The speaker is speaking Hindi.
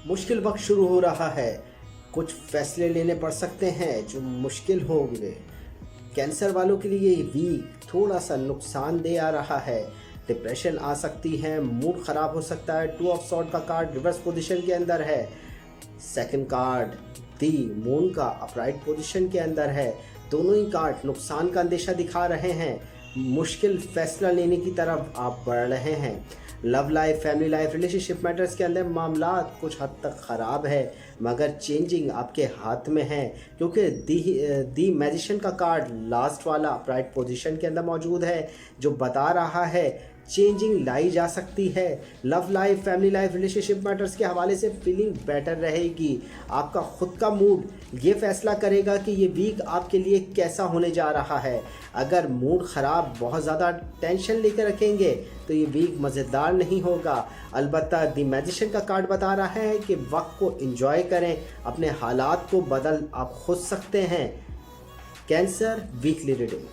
मुश्किल वक्त शुरू हो रहा है। कुछ फैसले लेने पड़ सकते हैं जो मुश्किल होंगे। कैंसर वालों के लिए ये वीक थोड़ा सा नुकसानदेह आ रहा है। डिप्रेशन आ सकती है, मूड खराब हो सकता है। 2 ऑफ सॉर्ड का कार्ड रिवर्स पोजीशन के अंदर है। सेकंड कार्ड दी मून का अपराइट पोजीशन के अंदर है। दोनों ही कार्ड नुकसान का अंदेशा दिखा रहे हैं। मुश्किल फैसला लेने की तरफ आप बढ़ रहे हैं। Love life, family life, relationship matters के अंदर मामला कुछ हद तक ख़राब है, मगर चेंजिंग आपके हाथ में है, क्योंकि दी मैजिशियन का कार्ड लास्ट वाला अपराइट पोजीशन के अंदर मौजूद है, जो बता रहा है चेंजिंग लाई जा सकती है। Love life, family life, relationship matters के हवाले से फीलिंग बेटर रहेगी। आपका खुद का मूड ये फैसला करेगा कि ये वीक आपके लिए कैसा होने जा रहा है। अगर मूड ख़राब, बहुत ज़्यादा टेंशन लेकर रखेंगे तो ये वीक मज़ेदार नहीं होगा। अलबत्ता द मैजिशियन का कार्ड बता रहा है कि वक्त को एंजॉय करें, अपने हालात को बदल आप खुद सकते हैं। Cancer weekly reading.